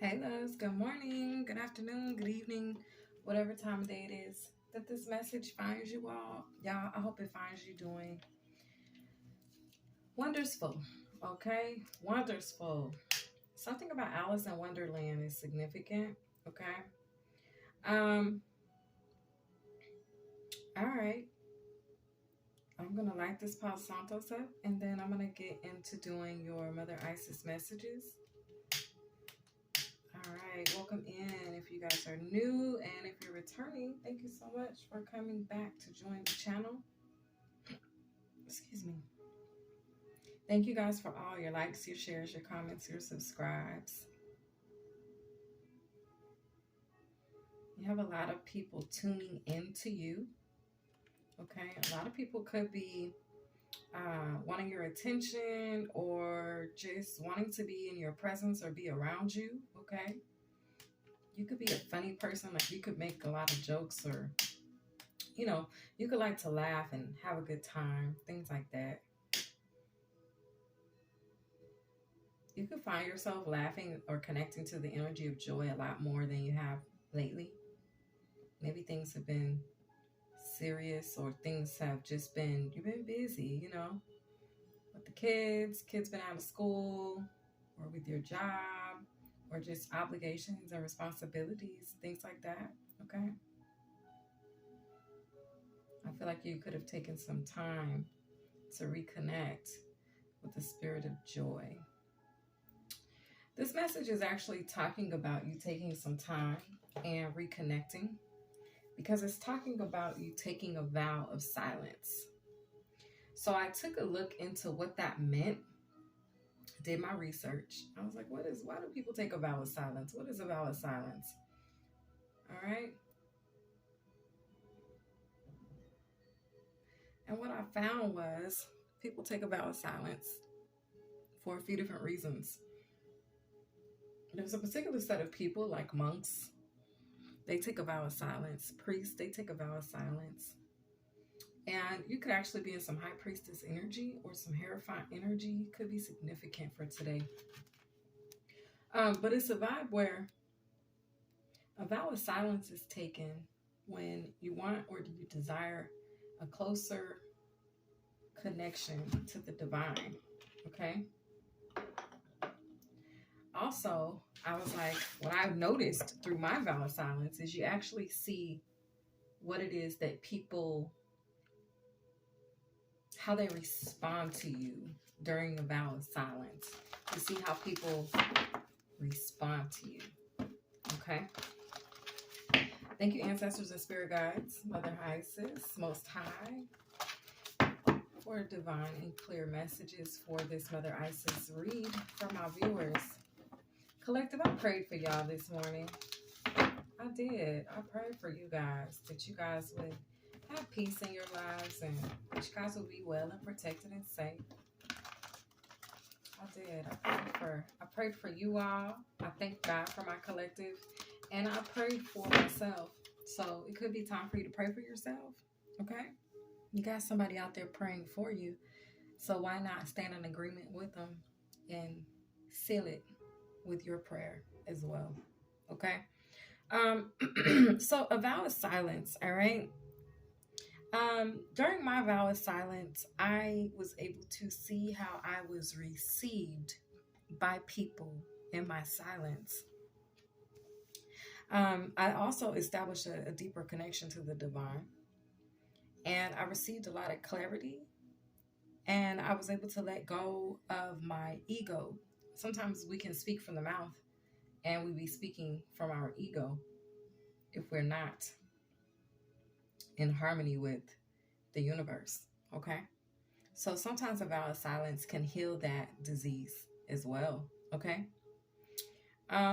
Hey loves, good morning, good afternoon, good evening, whatever time of day it is that this message finds you all. Y'all, I hope it finds you doing wonderful, okay? Wonderful. Something about Alice in Wonderland is significant, okay? Um, all right. I'm gonna light this Palo Santos up and then I'm gonna get into doing your Mother Isis messages. All right, welcome in if you guys are new, and if you're returning, thank you so much for coming back to join the channel. Excuse me. Thank you guys for all your likes, your shares, your comments, your subscribes. You have a lot of people tuning into you. Okay, a lot of people could be wanting your attention or just wanting to be in your presence or be around you. Okay, you could be a funny person, like you could make a lot of jokes, or you could like to laugh and have a good time, things like that. You could find yourself laughing or connecting to the energy of joy a lot more than you have lately. Maybe things have been serious, or things have just been, you've been busy, with the kids been out of school, or with your job, or just obligations and responsibilities, things like that. Okay. I feel like you could have taken some time to reconnect with the spirit of joy. This message is actually talking about you taking some time and reconnecting, because it's talking about you taking a vow of silence. So I took a look into what that meant, did my research. I was like, why do people take a vow of silence? What is a vow of silence? All right. And what I found was people take a vow of silence for a few different reasons. There's a particular set of people, like monks, they take a vow of silence. Priests, they take a vow of silence. And you could actually be in some high priestess energy or some Hierophant energy. Could be significant for today. But it's a vibe where a vow of silence is taken when you want or you desire a closer connection to the divine. Okay. Also, I was like, what I've noticed through my vow of silence is you actually see what it is that people, how they respond to you during a vow of silence. You see how people respond to you. Okay. Thank you, ancestors and spirit guides, Mother Isis, Most High, for divine and clear messages for this Mother Isis read for my viewers. Collective, I prayed for y'all this morning. I did. I prayed for you guys, that you guys would have peace in your lives and that you guys would be well and protected and safe. I did. I prayed for you all. I thank God for my collective, and I prayed for myself. So it could be time for you to pray for yourself. Okay? You got somebody out there praying for you. So why not stand in agreement with them and seal it with your prayer as well? Okay? So a vow of silence, all right? During my vow of silence, I was able to see how I was received by people in my silence. I also established a deeper connection to the divine, and I received a lot of clarity, and I was able to let go of my ego. Sometimes we can speak from the mouth and we be speaking from our ego if we're not in harmony with the universe. Okay. So sometimes a vow of silence can heal that disease as well. Okay.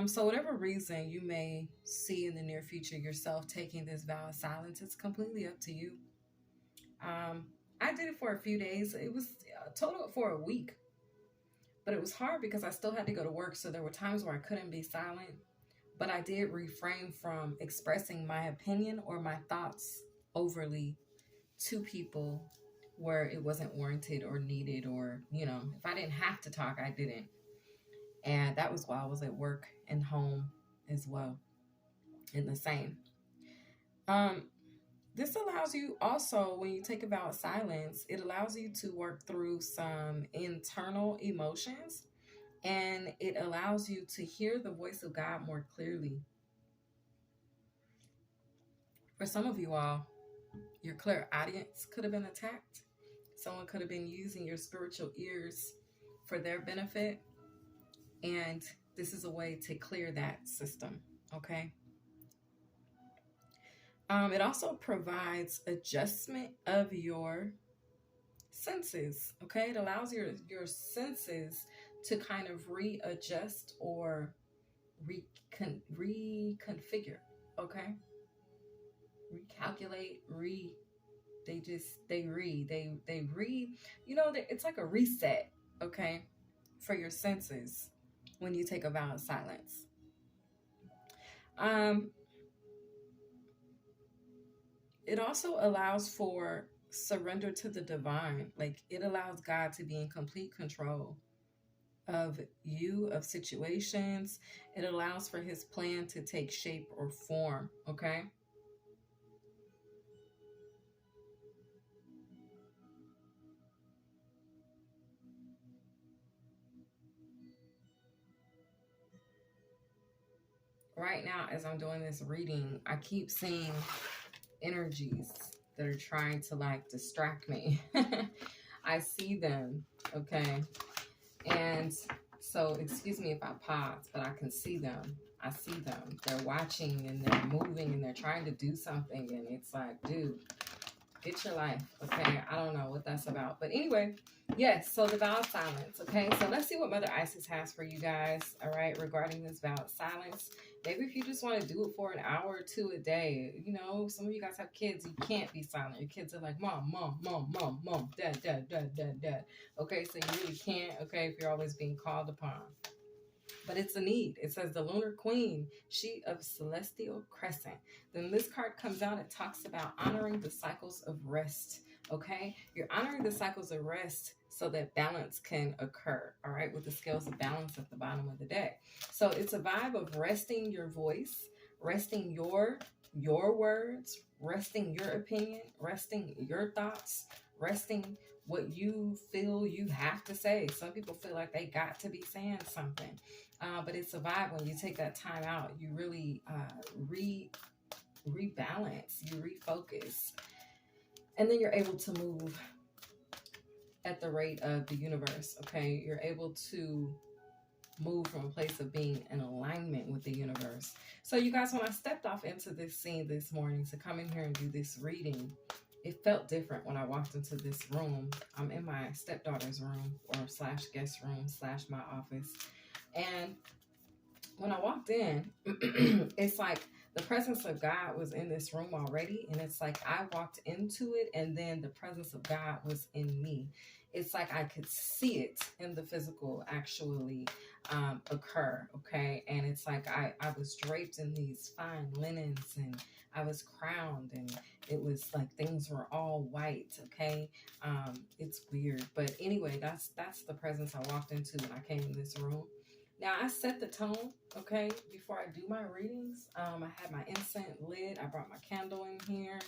So whatever reason you may see in the near future yourself taking this vow of silence, it's completely up to you. I did it for a few days. It was total for a week, but it was hard because I still had to go to work. So there were times where I couldn't be silent, but I did refrain from expressing my opinion or my thoughts overly to people where it wasn't warranted or needed, or, if I didn't have to talk, I didn't. And that was while I was at work and home as well, in the same. Um, this allows you also, when you take a vow of silence, it allows you to work through some internal emotions, and it allows you to hear the voice of God more clearly. For some of you all, your clairaudience could have been attacked. Someone could have been using your spiritual ears for their benefit. And this is a way to clear that system, okay? It also provides adjustment of your senses, okay? It allows your senses to kind of readjust or reconfigure, okay? Recalculate, they re, it's like a reset, okay, for your senses when you take a vow of silence. It also allows for surrender to the divine. Like, it allows God to be in complete control of you, of situations. It allows for his plan to take shape or form, okay? Right now, as I'm doing this reading, I keep seeing energies that are trying to like distract me. I see them, okay? And so, excuse me if I pause, but I can see them. I see them. They're watching and they're moving and they're trying to do something. And it's like, dude, get your life, okay? I don't know what that's about. But anyway, yes, so the vow of silence, okay? So let's see what Mother Isis has for you guys, all right, regarding this vow of silence. Maybe if you just want to do it for an hour or two a day, some of you guys have kids, you can't be silent. Your kids are like, mom, mom, mom, mom, mom, dad, dad, dad, dad, dad. Okay, so you really can't, okay, if you're always being called upon. But it's a need. It says the lunar queen, she of celestial crescent. Then this card comes out, it talks about honoring the cycles of rest. Okay, you're honoring the cycles of rest so that balance can occur, all right, with the scales of balance at the bottom of the deck. So it's a vibe of resting your voice, resting your words, resting your opinion, resting your thoughts, resting what you feel you have to say. Some people feel like they got to be saying something, but it's a vibe when you take that time out. You really rebalance, you refocus, and then you're able to move at the rate of the universe, okay? You're able to move from a place of being in alignment with the universe. So you guys, when I stepped off into this scene this morning to come in here and do this reading, it felt different when I walked into this room. I'm in my stepdaughter's room, or slash guest room slash my office. And when I walked in, it's like the presence of God was in this room already. And it's like I walked into it and then the presence of God was in me. It's like I could see it in the physical actually occur, okay? And it's like I was draped in these fine linens and I was crowned and it was like things were all white, okay? It's weird. But anyway, that's the presence I walked into when I came in this room. Now, I set the tone, okay, before I do my readings. I had my incense lit. I brought my candle in here.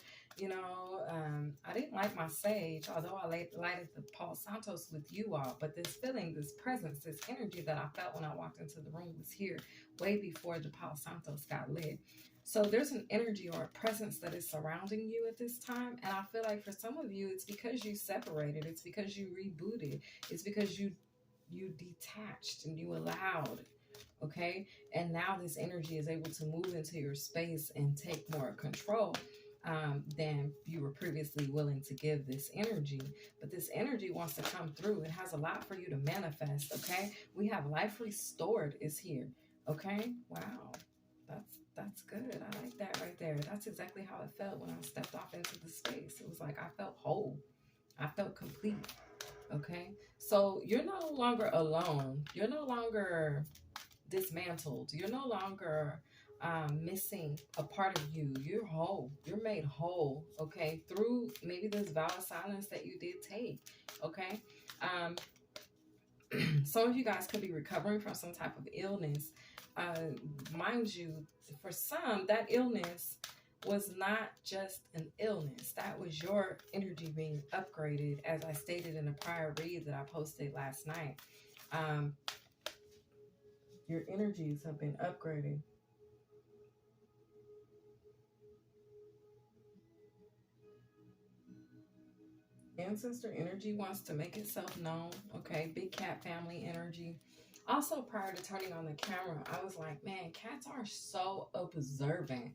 I didn't light my sage, although I lighted the Palo Santos with you all. But this feeling, this presence, this energy that I felt when I walked into the room was here way before the Palo Santos got lit. So there's an energy or a presence that is surrounding you at this time. And I feel like for some of you, it's because you separated. It's because you rebooted. It's because you detached and you allowed, okay? And now this energy is able to move into your space and take more control than you were previously willing to give this energy. But this energy wants to come through. It has a lot for you to manifest, okay? We have life restored is here, okay? Wow, that's good. I like that right there. That's exactly how it felt when I stepped off into the space. It was like I felt whole. I felt complete. Okay, so you're no longer alone. You're no longer dismantled. You're no longer missing a part of you. You're whole. You're made whole. Okay, through maybe this vow of silence that you did take. Okay, Some of you guys could be recovering from some type of illness. Uh, Mind you, for some, that illness was not just an illness. That was your energy being upgraded, as I stated in a prior read that I posted last night. Um, your energies have been upgraded. Ancestor energy wants to make itself known. Okay, big cat family energy. Also, prior to turning on the camera, I was like, man, cats are so observant.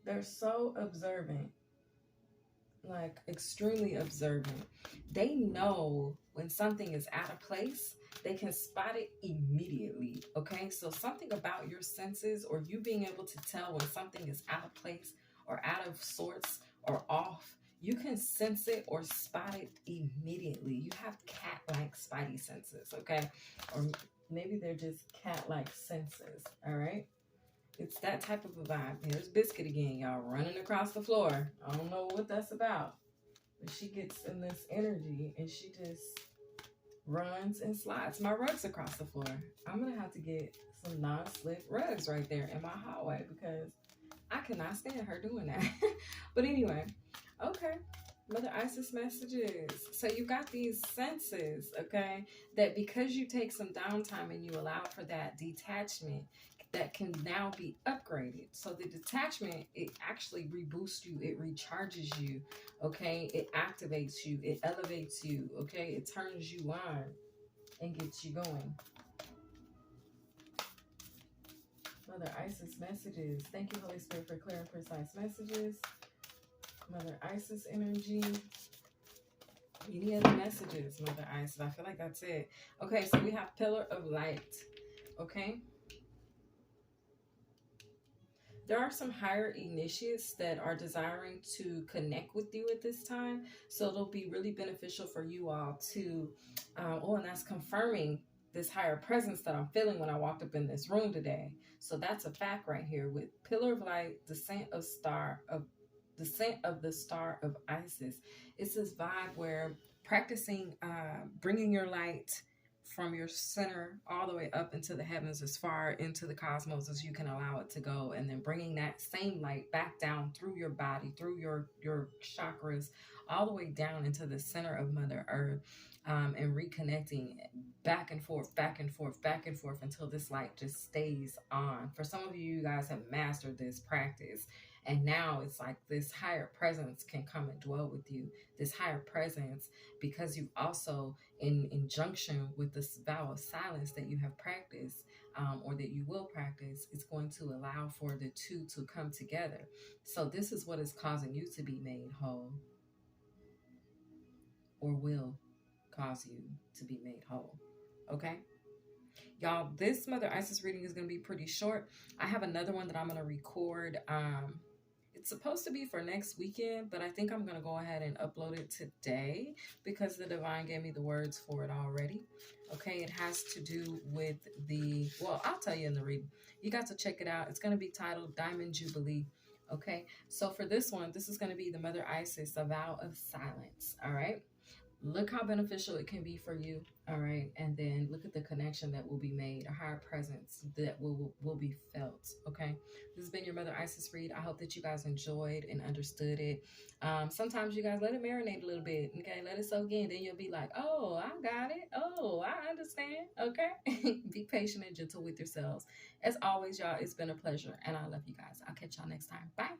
They're so observant, like extremely observant. They know when something is out of place. They can spot it immediately. Okay, so something about your senses, or you being able to tell when something is out of place or out of sorts or off, you can sense it or spot it immediately. You have cat-like spidey senses, okay? Or maybe they're just cat-like senses, all right? It's that type of a vibe. Here's Biscuit again, y'all, running across the floor. I don't know what that's about. But she gets in this energy and she just runs and slides my rugs across the floor. I'm going to have to get some non-slip rugs right there in my hallway because I cannot stand her doing that. But anyway, okay. Mother Isis messages. So you got these senses, okay, that because you take some downtime and you allow for that detachment, that can now be upgraded. So the detachment, it actually reboosts you, it recharges you, okay, it activates you, it elevates you, okay, it turns you on and gets you going. Mother Isis messages. Thank you, Holy Spirit, for clear and precise messages. Mother Isis energy. Any other messages, Mother Isis? I feel like that's it. Okay, so we have Pillar of Light. Okay. There are some higher initiates that are desiring to connect with you at this time. So it'll be really beneficial for you all to, and that's confirming this higher presence that I'm feeling when I walked up in this room today. So that's a fact right here with Pillar of Light, Descent of the Star of Isis. It's this vibe where practicing bringing your light from your center all the way up into the heavens, as far into the cosmos as you can allow it to go, and then bringing that same light back down through your body, through your chakras, all the way down into the center of Mother Earth, and reconnecting back and forth, back and forth, back and forth until this light just stays on. For some of you, you guys have mastered this practice. And now it's like this higher presence can come and dwell with you. This higher presence, because you've also, in injunction with this vow of silence that you have practiced, or that you will practice, it's going to allow for the two to come together. So this is what is causing you to be made whole, or will cause you to be made whole. Okay? Y'all, this Mother Isis reading is going to be pretty short. I have another one that I'm going to record. It's supposed to be for next weekend, but I think I'm going to go ahead and upload it today because the divine gave me the words for it already. Okay, it has to do with I'll tell you in the reading. You got to check it out. It's going to be titled Diamond Jubilee. Okay, so for this one, this is going to be the Mother Isis, a vow of silence. All right. Look how beneficial it can be for you, all right? And then look at the connection that will be made, a higher presence that will be felt, okay? This has been your Mother Isis read. I hope that you guys enjoyed and understood it. Sometimes you guys let it marinate a little bit, okay? Let it soak in. Then you'll be like, oh, I got it. Oh, I understand, okay? Be patient and gentle with yourselves. As always, y'all, it's been a pleasure, and I love you guys. I'll catch y'all next time. Bye.